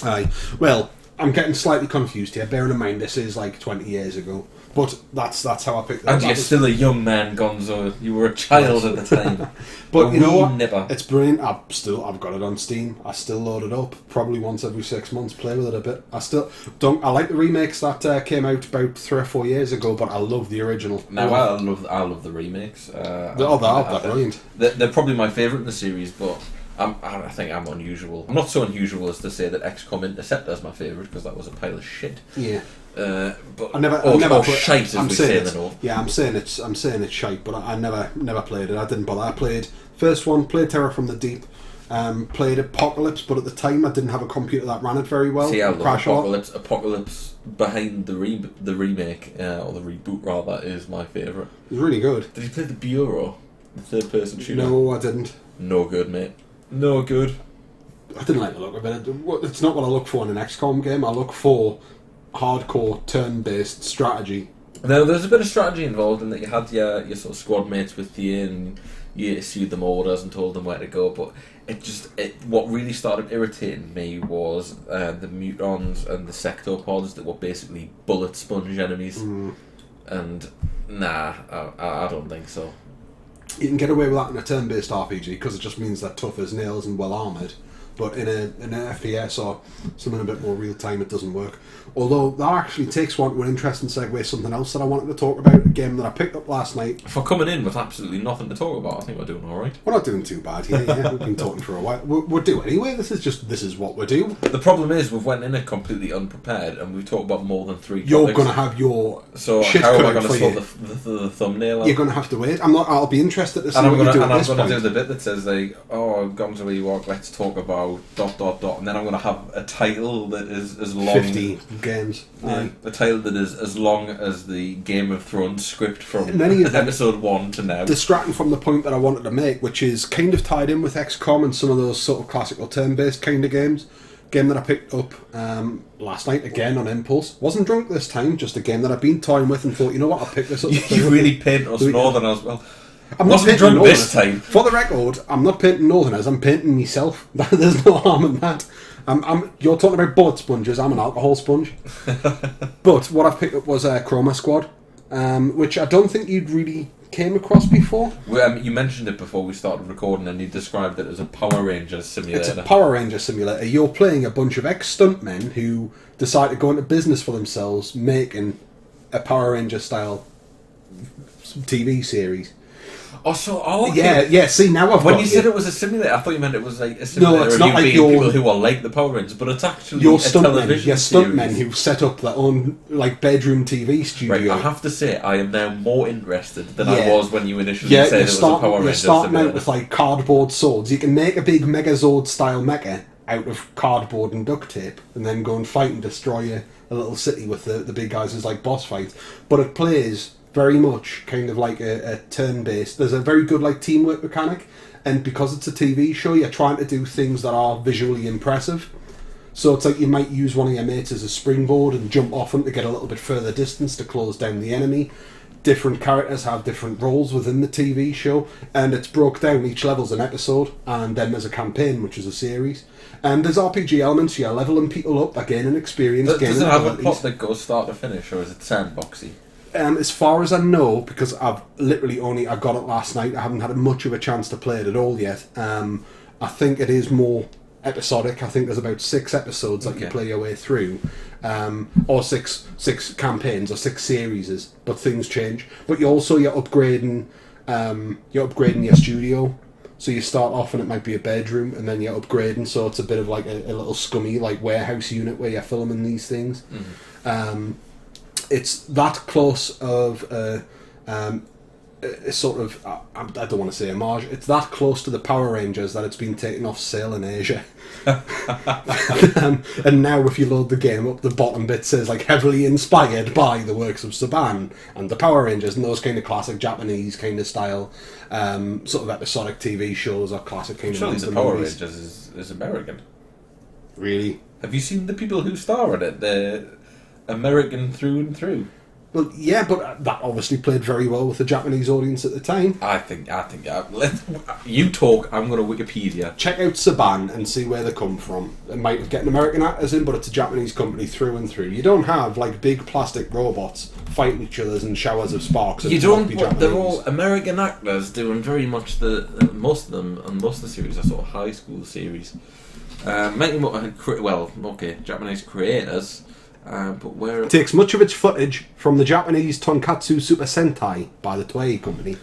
Aye. Well, I'm getting slightly confused here, bearing in mind this is like 20 years ago. But that's how I picked that. And you're still a young man, Gonzo. You were a child at the time. But you know what? Nipper. It's brilliant. I've got it on Steam. I still load it up. Probably once every 6 months. Play with it a bit. I like the remakes that came out about 3 or 4 years ago, but I love the original. No, I love the remakes. They're brilliant. They're probably my favourite in the series, but I think I'm unusual. I'm not so unusual as to say that XCOM Interceptor is my favourite because that was a pile of shit. Yeah. But I never shite as we say in the north. Yeah, I'm saying it's shite, but I never played it. I didn't bother. I played first one, played Terror from the Deep, played Apocalypse, but at the time I didn't have a computer that ran it very well. See, I love Apocalypse. Apocalypse behind the remake or the reboot rather is my favourite. It was really good. Did you play the Bureau, the third-person shooter? No, I didn't. No good, mate. No good. I didn't like the look of it. It's not what I look for in an XCOM game. I look for hardcore turn-based strategy. Now, there's a bit of strategy involved in that you had your sort of squad mates with you and you issued them orders and told them where to go, but what really started irritating me was the mutons and the sectopods that were basically bullet sponge enemies. And nah, I don't think so. You can get away with that in a turn-based RPG because it just means they're tough as nails and well-armoured. But in an FPS or something a bit more real-time, it doesn't work. Although that actually takes one to an interesting segue, something else that I wanted to talk about, a game that I picked up last night. For coming in with absolutely nothing to talk about, I think we're doing alright. We're not doing too bad here, yeah. We've been talking for a while. We'll do anyway, this is what we do. The problem is, we've went in it completely unprepared, and we've talked about more than 3 topics. You're going to have your shit how am I going going to to sort the thumbnail out? You're going to have to wait. I'll be interested to see what you do and at this I'm going point. to do the bit that says, like, oh, Gonzo Ewok, let's talk about ... and then I'm going to have a title that is as long... 50 games. A title that is as long as the Game of Thrones script from episode 1 to now. Distracting from the point that I wanted to make, which is kind of tied in with XCOM and some of those sort of classical turn-based kind of games. Game that I picked up last night, again on impulse. Wasn't drunk this time, just a game that I've been toying with and thought, you know what, I'll pick this up. You really paint us Northerners well. I'm not wasn't drunk this time. For the record, I'm not painting Northerners, I'm painting myself. There's no harm in that. You're talking about bullet sponges, I'm an alcohol sponge. But what I've picked up was Chroma Squad, which I don't think you'd really came across before. You mentioned it before we started recording and you described it as a Power Rangers simulator. It's a Power Ranger simulator. You're playing a bunch of ex-stuntmen who decide to go into business for themselves, making a Power Ranger style TV series. Okay. Yeah. See, now I've when got you said it was a simulator, I thought you meant it was like a simulator. No, it's of not you like being people who are like the Power Rangers, but it's actually your a television Your series. stuntmen who set up their own like bedroom TV studio. Right, I have to say, I am now more interested than I was when you initially said it was a Power Rangers. You're starting simulator. out with like cardboard swords. You can make a big Megazord style mecha out of cardboard and duct tape, and then go and fight and destroy a little city with the big guys as like boss fights. But it plays very much kind of like a turn-based. There's a very good like teamwork mechanic, and because it's a TV show, you're trying to do things that are visually impressive. So it's like you might use one of your mates as a springboard and jump off them to get a little bit further distance to close down the enemy. Different characters have different roles within the TV show, and it's broke down. Each level's an episode, and then there's a campaign, which is a series. And there's RPG elements. You're leveling people up, gaining experience. Does it have a plot that goes start to finish, or is it sandboxy? As far as I know, because I've literally I got it last night, I haven't had much of a chance to play it at all yet. I think it is more episodic. I think there's about 6 episodes that you play your way through, or six campaigns or 6 series. But things change. But you're upgrading. You're upgrading your studio. So you start off and it might be a bedroom, and then you're upgrading. So it's a bit of like a little scummy like warehouse unit where you're filming these things. Mm-hmm. It's that close of a sort of, I don't want to say homage, it's that close to the Power Rangers that it's been taken off sale in Asia. And now if you load the game up, the bottom bit says like heavily inspired by the works of Saban and the Power Rangers and those kind of classic Japanese kind of style sort of episodic TV shows or classic kind of monster the Power movies. Rangers is American. Really? Have you seen the people who star in it? They're American through and through. Well, yeah, but that obviously played very well with the Japanese audience at the time. I think. You talk. I'm going to Wikipedia. Check out Saban and see where they come from. It might get American actors in, but it's a Japanese company through and through. You don't have like big plastic robots fighting each other in showers of sparks. You don't. But they're all American actors doing very much most of them, and most of the series are sort of high school series. Japanese creators. But where it takes much of its footage from the Japanese Tonkatsu Super Sentai by the Toei company.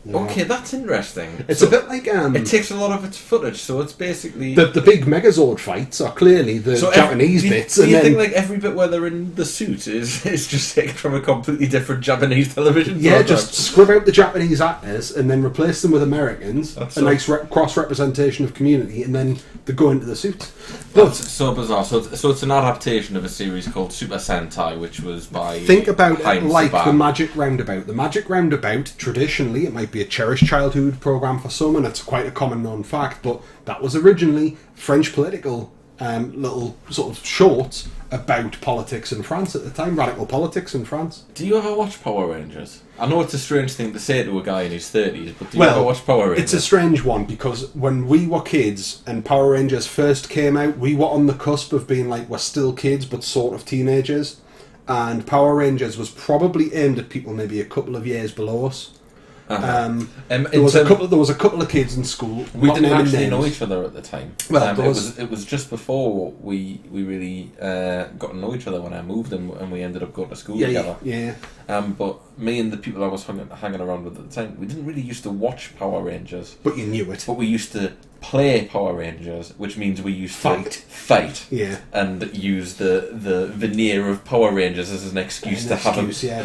Yeah. Okay, that's interesting. It's a bit like it takes a lot of its footage, so it's basically the big Megazord fights are clearly the Japanese bits. Do you think like every bit where they're in the suit is just taken from a completely different Japanese television? Yeah, just scrub out the Japanese actors and then replace them with Americans. That's nice cross representation of community, and then they go into the suits. That's so bizarre. So it's an adaptation of a series called Super Sentai, which was by think about it like the Magic Roundabout. The Magic Roundabout, traditionally, it might be a cherished childhood program for some, and it's quite a common known fact, but that was originally French political little sort of shorts about politics in France at the time, radical politics in France. Do you ever watch Power Rangers? I know it's a strange thing to say to a guy in his 30s, but do you ever watch Power Rangers? It's a strange one, because when we were kids and Power Rangers first came out, we were on the cusp of being like, we're still kids but sort of teenagers, and Power Rangers was probably aimed at people maybe a couple of years below us. There was a couple of kids in school. We didn't actually know each other at the time. Well, it was just before we really got to know each other when I moved, and we ended up going to school together. Yeah. But me and the people I was hanging around with at the time, we didn't really used to watch Power Rangers. But you knew it. But we used to play Power Rangers, which means we used to fight. Yeah. And use the veneer of Power Rangers as an excuse to have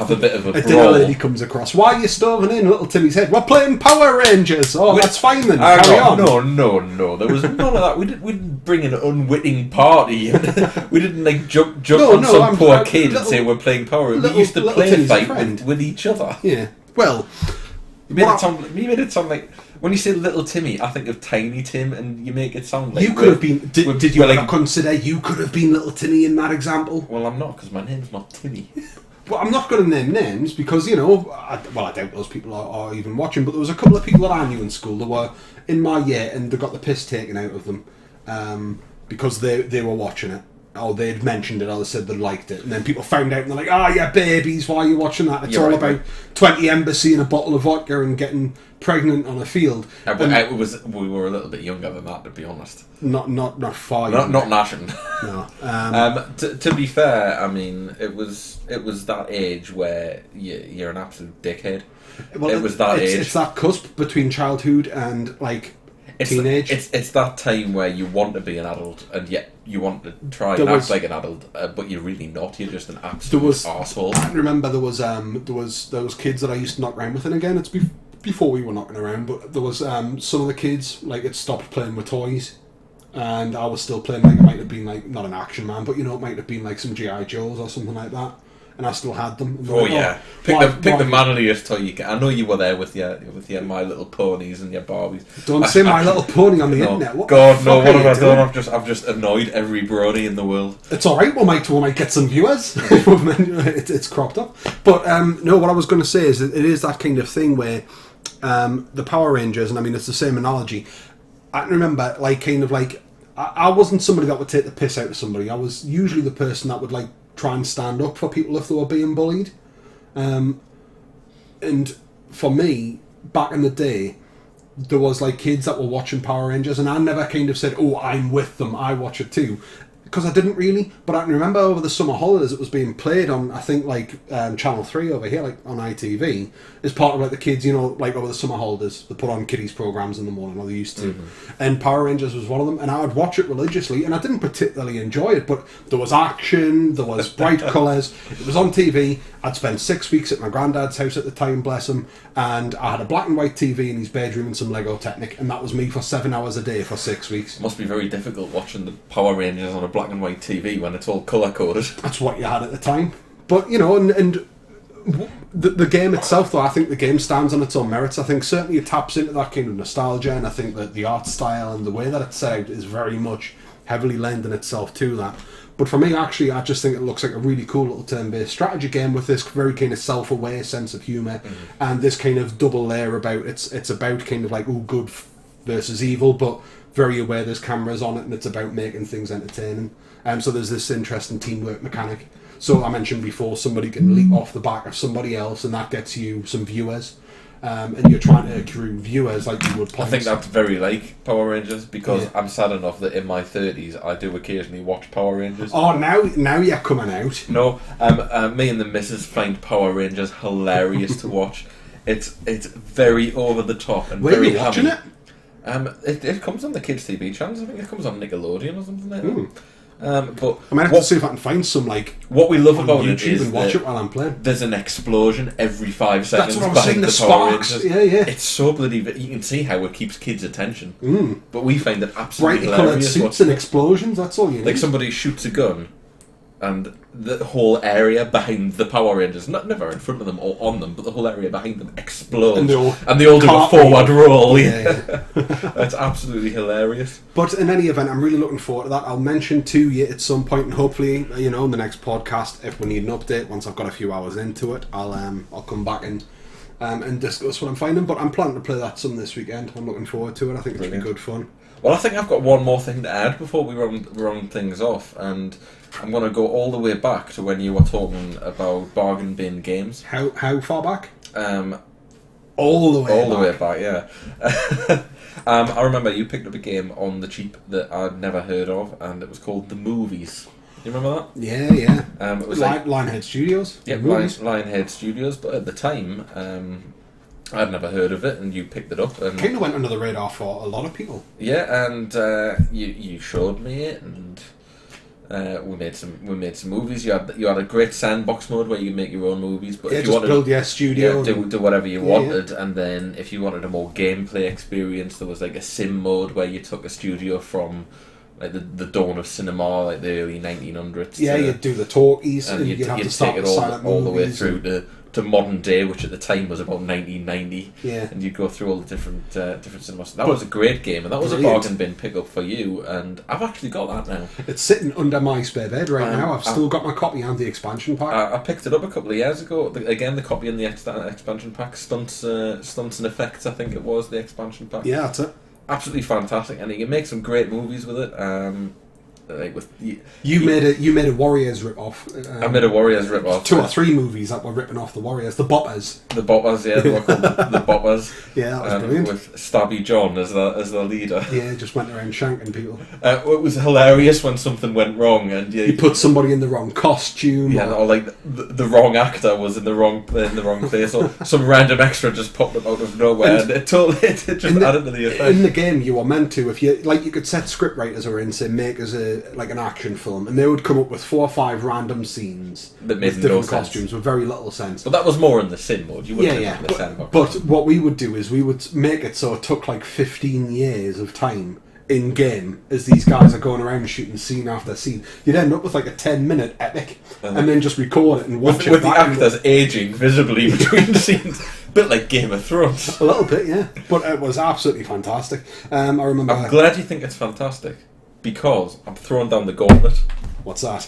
a bit of a brawl. A dinner lady comes across. Why are you storming in, little Timmy's head? We're playing Power Rangers. Oh, that's fine then. Carry on. No. There was none of that. We didn't bring an unwitting party. We didn't jump on some poor kid and say we're playing Power Rangers. We used to play fight with each other. Yeah. Well, you made it sound like when you say Little Timmy, I think of Tiny Tim, and you make it sound like you could have been. Did you ever consider you could have been Little Timmy in that example? Well, I'm not, because my name's not Timmy. Well, I'm not going to name names because, I doubt those people are even watching, but there was a couple of people that I knew in school that were in my year, and they got the piss taken out of them because they were watching it. Or they'd mentioned it, or they said they liked it, and then people found out and they're like, yeah, babies, why are you watching that? It's all about 20 Embassy and a bottle of vodka and getting pregnant on a field. We were a little bit younger than that, to be honest. Not far. Not Nashing. No. To be fair, I mean, it was that age where you're an absolute dickhead. Well, it was that age. It's that cusp between childhood and teenage. It's that time where you want to be an adult, and yet you want to try and act like an adult, but you're really not. You're just an absolute arsehole. I remember there was kids that I used to knock around with, and again, it's before we were knocking around, but there was some of the kids had stopped playing with toys, and I was still playing. It might have been not an Action Man, but it might have been some G.I. Joes or something like that. And I still had them. Pick the manliest toy you can. I know you were there with your My Little Ponies and your Barbies. Don't say My Little Pony on the internet. What God, no! What have I done? I've just annoyed every brony in the world. It's all right. We might get some viewers. It's cropped up. But no, what I was going to say is that it is that kind of thing where the Power Rangers, and I mean it's the same analogy. I can remember I wasn't somebody that would take the piss out of somebody. I was usually the person that would try and stand up for people if they were being bullied. And for me, back in the day, there was kids that were watching Power Rangers, and I never kind of said, I'm with them, I watch it too. Because I didn't really, but I can remember over the summer holidays it was being played on, I think, Channel 3 over here, on ITV, as part of the kids, over the summer holidays, they put on kiddies programmes in the morning, or they used to. Mm-hmm. And Power Rangers was one of them, and I would watch it religiously, and I didn't particularly enjoy it, but there was action, there was bright colours, it was on TV. I'd spent 6 weeks at my granddad's house at the time, bless him, and I had a black and white TV in his bedroom and some Lego Technic, and that was me for 7 hours a day for 6 weeks. It must be very difficult watching the Power Rangers on a black and white TV when it's all colour-coded. That's what you had at the time. But, and the game itself, though, I think the game stands on its own merits. I think certainly it taps into that kind of nostalgia, and I think that the art style and the way that it's set out is very much heavily lending itself to that. But for me, actually, I just think it looks like a really cool little turn-based strategy game with this very kind of self-aware sense of humour and this kind of double layer about it's about kind of like good versus evil, but very aware there's cameras on it and it's about making things entertaining. So there's this interesting teamwork mechanic. So I mentioned before, somebody can leap off the back of somebody else and that gets you some viewers. And you're trying to accrue viewers like you would points. I think that's very like Power Rangers because I'm sad enough that in my 30s I do occasionally watch Power Rangers. Oh, now you're coming out. No, me and the missus find Power Rangers hilarious to watch. It's very over the top and Where very are you watching hammy. It comes on the kids' TV channels. I think it comes on Nickelodeon or something like that. But I might have to see if I can find some what we love about YouTube it is and watch it while I'm playing. There's an explosion every 5 seconds. That's what I was saying. The Power sparks. Rangers. Yeah. It's so bloody. You can see how it keeps kids' attention. But we find it absolutely brightly coloured hilarious. suits and explosions. That's all you need. Like somebody shoots a gun, and the whole area behind the Power Rangers, never in front of them or on them, but the whole area behind them explodes, and they all do a forward roll. Yeah. That's absolutely hilarious. But in any event, I'm really looking forward to that. I'll mention to you at some point, and hopefully, in the next podcast, if we need an update, once I've got a few hours into it, I'll come back and discuss what I'm finding. But I'm planning to play that some this weekend. I'm looking forward to it. I think it's been good fun. Well, I think I've got one more thing to add before we run things off, and I'm going to go all the way back to when you were talking about bargain bin games. How far back? All the way back, yeah. I remember you picked up a game on the cheap that I'd never heard of, and it was called The Movies. You remember that? Yeah. It was Lionhead Studios. Yeah, Lionhead Studios. But at the time, I'd never heard of it, and you picked it up. And kind of went under the radar for a lot of people. Yeah, and you showed me it, and we made some movies. You had a great sandbox mode where you could make your own movies, but if you wanted build your studio, do whatever you wanted, and then if you wanted a more gameplay experience, there was like a sim mode where you took a studio from like the dawn of cinema, like the early 1900s. Yeah, you'd do the talkies, and you'd have to take it all the way through to modern day, which at the time was about 1990. Yeah, and you'd go through all the different cinemas. That was a great game, and that was a bargain bin pickup for you. And I've actually got that now. It's sitting under my spare bed right now. I've still got my copy and the expansion pack. I picked it up a couple of years ago. Again, the copy and the expansion pack, stunts and effects. I think it was the expansion pack. Yeah, that's it. Absolutely fantastic, and you can make some great movies with it. You made a Warriors rip-off. I made a Warriors rip-off. 2 or 3 movies that were ripping off the Warriors. The Boppers. The Boppers, yeah, they were called the Boppers. Yeah, that was brilliant. With Stabby John as the leader. Yeah, just went around shanking people. It was hilarious when something went wrong, and you put somebody in the wrong costume. Yeah, or like the wrong actor was in the wrong place, or some random extra just popped up out of nowhere, and it just added to the effect. In the game, you were meant to, if you could set script writers or in, say, make as an action film, and they would come up with 4 or 5 random scenes that made with different no costumes with very little sense. But that was more in the sim mode. You wouldn't have in the sandbox. But what we would do is we would make it so it took like 15 years of time in game as these guys are going around shooting scene after scene. You'd end up with like a 10-minute epic, and then just record it and watch it with the actors aging visibly between scenes. Bit like Game of Thrones. A little bit, yeah. But it was absolutely fantastic. I remember. I'm glad you think it's fantastic, because I'm throwing down the gauntlet. What's that?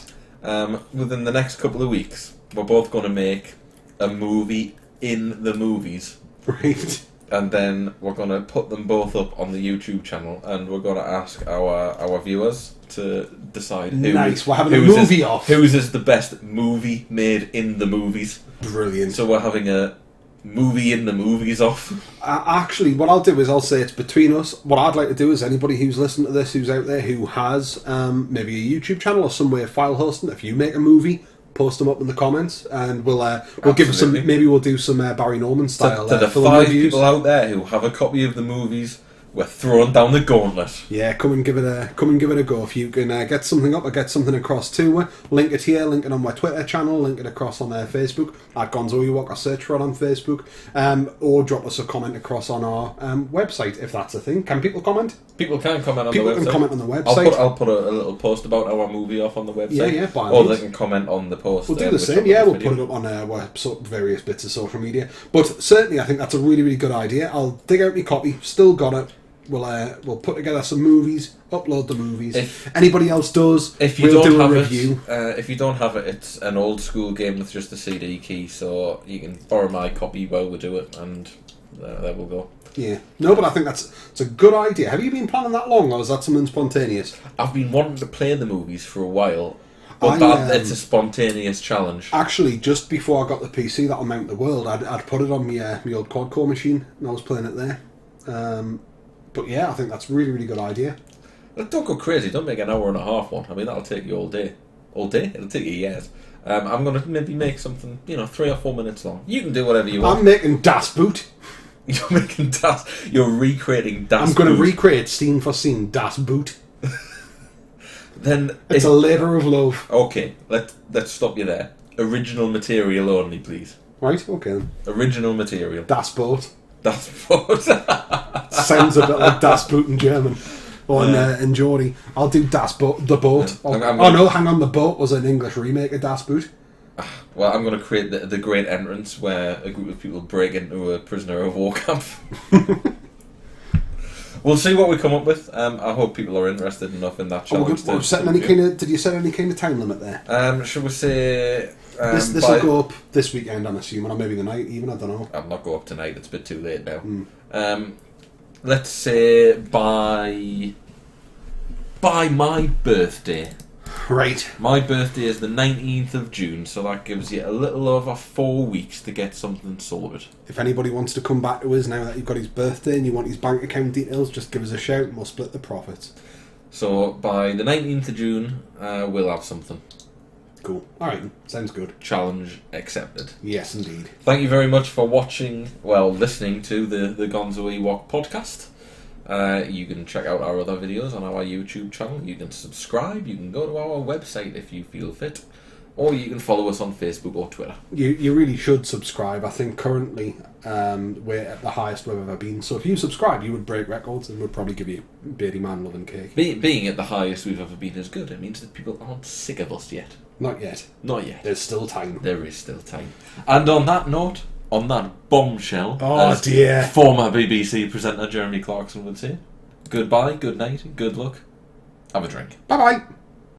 Within the next couple of weeks, we're both going to make a movie in the movies. Right. And then we're going to put them both up on the YouTube channel, and we're going to ask our viewers to decide we're having a movie off. Whose is the best movie made in the movies. Brilliant. So we're having a movie in the movies off. Actually, what I'll do is I'll say it's between us. What I'd like to do is anybody who's listening to this, who's out there, who has maybe a YouTube channel or some way of file hosting, if you make a movie, post them up in the comments, and we'll give us some. Maybe we'll do some Barry Norman style. To the 5 people out there who have a copy of the movies, we're throwing down the gauntlet. Yeah, come and give it a go. If you can get something up or get something across to link it here, link it on my Twitter channel, link it across on Facebook at Gonzo Ewok, or search for it on Facebook, or drop us a comment across on our website if that's a thing. Can people comment? People can comment on the website. People can comment on the website. I'll put a little post about our movie off on the website. Yeah, by or they can comment on the post. We'll do the same. Yeah, we'll put it up on various bits of social media. But certainly, I think that's a really, really good idea. I'll dig out my copy. Still got it. we'll put together some movies, upload the movies. If anybody else does, if you we'll don't do have a review. If you don't have it, it's an old school game with just a CD key, so you can borrow my copy while we do it, and there we'll go. Yeah. No, but I think it's a good idea. Have you been planning that long, or is that something spontaneous? I've been wanting to play the movies for a while, but it's a spontaneous challenge. Actually, just before I got the PC that'll mount the world, I'd put it on my old quad-core machine, and I was playing it there. But yeah, I think that's a really, really good idea. Don't go crazy. Don't make an hour and a half one. I mean, that'll take you all day. All day? It'll take you years. I'm going to maybe make something, 3 or 4 minutes long. You can do whatever you want. I'm making Das Boot. You're making Das. You're recreating Das. I'm going to recreate scene for scene Das Boot. Then it's a labour of love. Okay, let's stop you there. Original material only, please. Right. Okay. Then. Original material. Das Boot. Das Boot. Sounds a bit like Das Boot in German. Or in Geordie. I'll do Das Boot. The Boat. No, hang on. The Boat was an English remake of Das Boot. Well, I'm going to create the great entrance where a group of people break into a prisoner of war camp. We'll see what we come up with. I hope people are interested enough in that challenge. Did you set any kind of time limit there? Should we say... this will go up this weekend, I'm assuming, or maybe the night even, I don't know. I'll not go up tonight, it's a bit too late now. Let's say by my birthday. Right. My birthday is the 19th of June, so that gives you a little over 4 weeks to get something sorted. If anybody wants to come back to us now that you've got his birthday and you want his bank account details, just give us a shout and we'll split the profits. So by the 19th of June, we'll have something. Cool. Alright, sounds good. Challenge accepted. Yes, indeed. Thank you very much for listening to the Gonzo Ewok podcast. You can check out our other videos on our YouTube channel. You can subscribe. You can go to our website if you feel fit. Or you can follow us on Facebook or Twitter. You really should subscribe. I think currently we're at the highest we've ever been. So if you subscribe, you would break records and we'd probably give you Beardy Man loving cake. Being at the highest we've ever been is good. It means that people aren't sick of us yet. Not yet. Not yet. There's still time. There is still time. And on that note, on that bombshell, as dear, former BBC presenter Jeremy Clarkson would say, goodbye, good night, good luck, have a drink. Bye-bye.